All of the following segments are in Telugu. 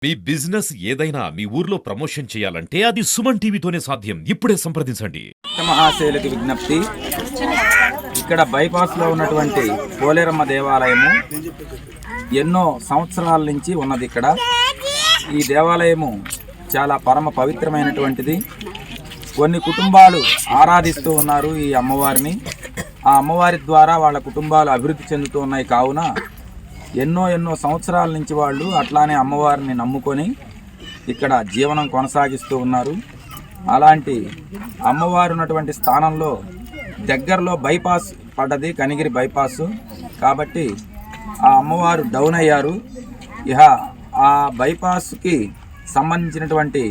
మీ బిజినెస్ ఏదైనా మీ ఊర్లో ప్రమోషన్ చేయాలంటే అది సుమన్ టీవీతోనే సాధ్యం. ఇప్పుడే సంప్రదించండి. మహాశైలకి విజ్ఞప్తి. ఇక్కడ బైపాస్ లో ఉన్నటువంటి పోలేరమ్మ దేవాలయము ఎన్నో సంవత్సరాల నుంచి ఉన్నది. ఇక్కడ ఈ దేవాలయము చాలా పరమ పవిత్రమైనటువంటిది. కొన్ని కుటుంబాలు ఆరాధిస్తూ ఉన్నారు ఈ అమ్మవారిని. ఆ అమ్మవారి ద్వారా వాళ్ళ కుటుంబాలు అభివృద్ధి చెందుతూ ఉన్నాయి. కావున ఎన్నో సంవత్సరాల నుంచి వాళ్ళు అట్లానే అమ్మవారిని నమ్ముకొని ఇక్కడ జీవనం కొనసాగిస్తూ ఉన్నారు. అలాంటి అమ్మవారు ఉన్నటువంటి స్థానంలో దగ్గరలో బైపాస్ పడ్డది, కనిగిరి బైపాసు. కాబట్టి ఆ అమ్మవారు డౌన్ అయ్యారు. ఇహ ఆ బైపాస్కి సంబంధించినటువంటి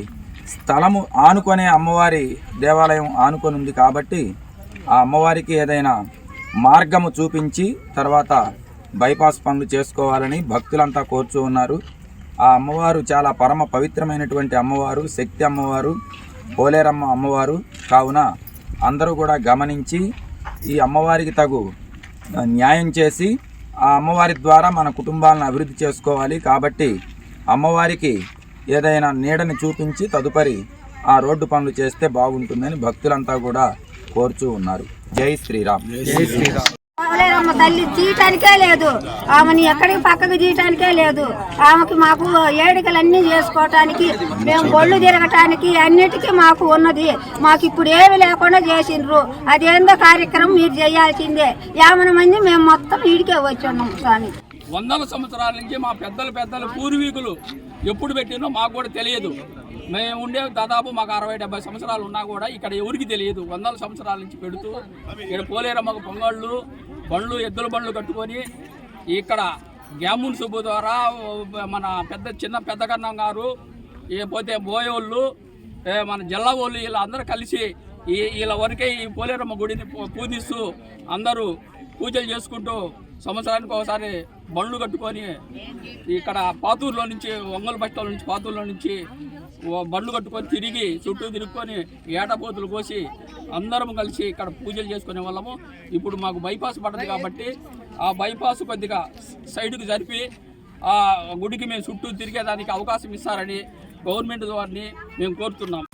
స్థలము ఆనుకొనే అమ్మవారి దేవాలయం ఆనుకొని ఉంది. కాబట్టి ఆ అమ్మవారికి ఏదైనా మార్గము చూపించి తర్వాత బైపాస్ పనులు చేసుకోవాలని భక్తులంతా కోరుచూ ఉన్నారు. ఆ అమ్మవారు చాలా పరమ పవిత్రమైనటువంటి అమ్మవారు, శక్తి అమ్మవారు, పోలేరమ్మ అమ్మవారు. కావున అందరూ కూడా గమనించి ఈ అమ్మవారికి తగు న్యాయం చేసి ఆ అమ్మవారి ద్వారా మన కుటుంబాలను అభివృద్ధి చేసుకోవాలి. కాబట్టి అమ్మవారికి ఏదైనా నీడని చూపించి తదుపరి ఆ రోడ్డు పనులు చేస్తే బాగుంటుందని భక్తులంతా కూడా కోరుచూ ఉన్నారు. జై శ్రీరామ్. జై శ్రీరామ్. పోలేరమ్మ తల్లి తీయటానికే లేదు, ఆమెని ఎక్కడికి పక్కకి తీయటానికే లేదు. ఆమెకి మాకు ఏడికలన్నీ చేసుకోవటానికి, మేము బొళ్ళు తిరగటానికి అన్నిటికీ మాకు ఉన్నది. మాకు ఇప్పుడు ఏమి లేకుండా చేసిండ్రు. అదేందో కార్యక్రమం మీరు చేయాల్సిందే. 50 మంది మేము మొత్తం ఈడికే వచ్చి ఉన్నాం స్వామి. వందల సంవత్సరాల నుంచి మా పెద్దలు పూర్వీకులు ఎప్పుడు పెట్టినో మాకు కూడా తెలియదు. మేము ఉండే దాదాపు మాకు 60-70 సంవత్సరాలు ఉన్నా కూడా ఇక్కడ ఎవరికి తెలియదు. వందల సంవత్సరాల నుంచి పెడుతూ ఇక్కడ పోలేరమ్మకు పొంగళ్ళు, బండ్లు, ఎద్దుల బండ్లు కట్టుకొని ఇక్కడ గ్యామున్ సుబ్బు ద్వారా మన చిన్న పెద్దకన్నం గారు, పోతే బోయోళ్ళు, మన జల్లవోళ్ళు, వీళ్ళందరూ కలిసి వీళ్ళ వరకే ఈ పోలేరమ్మ గుడిని పూజిస్తూ అందరూ పూజలు చేసుకుంటూ సంవత్సరానికి ఒకసారి బండ్లు కట్టుకొని ఇక్కడ పాతూరులో నుంచి, ఒంగోలు బస్ స్టాండ్ నుంచి పాతూరులో నుంచి బండ్లు కట్టుకొని తిరిగి చుట్టూ తిరుక్కొని ఏటపోతులు కోసి అందరం కలిసి ఇక్కడ పూజలు చేసుకునే వాళ్ళము. ఇప్పుడు మాకు బైపాస్ పడ్డది కాబట్టి ఆ బైపాస్ కొద్దిగా సైడ్కి జరిపి ఆ గుడికి మేము చుట్టూ తిరిగేదానికి అవకాశం ఇస్తారని గవర్నమెంట్ వారిని మేము కోరుతున్నాం.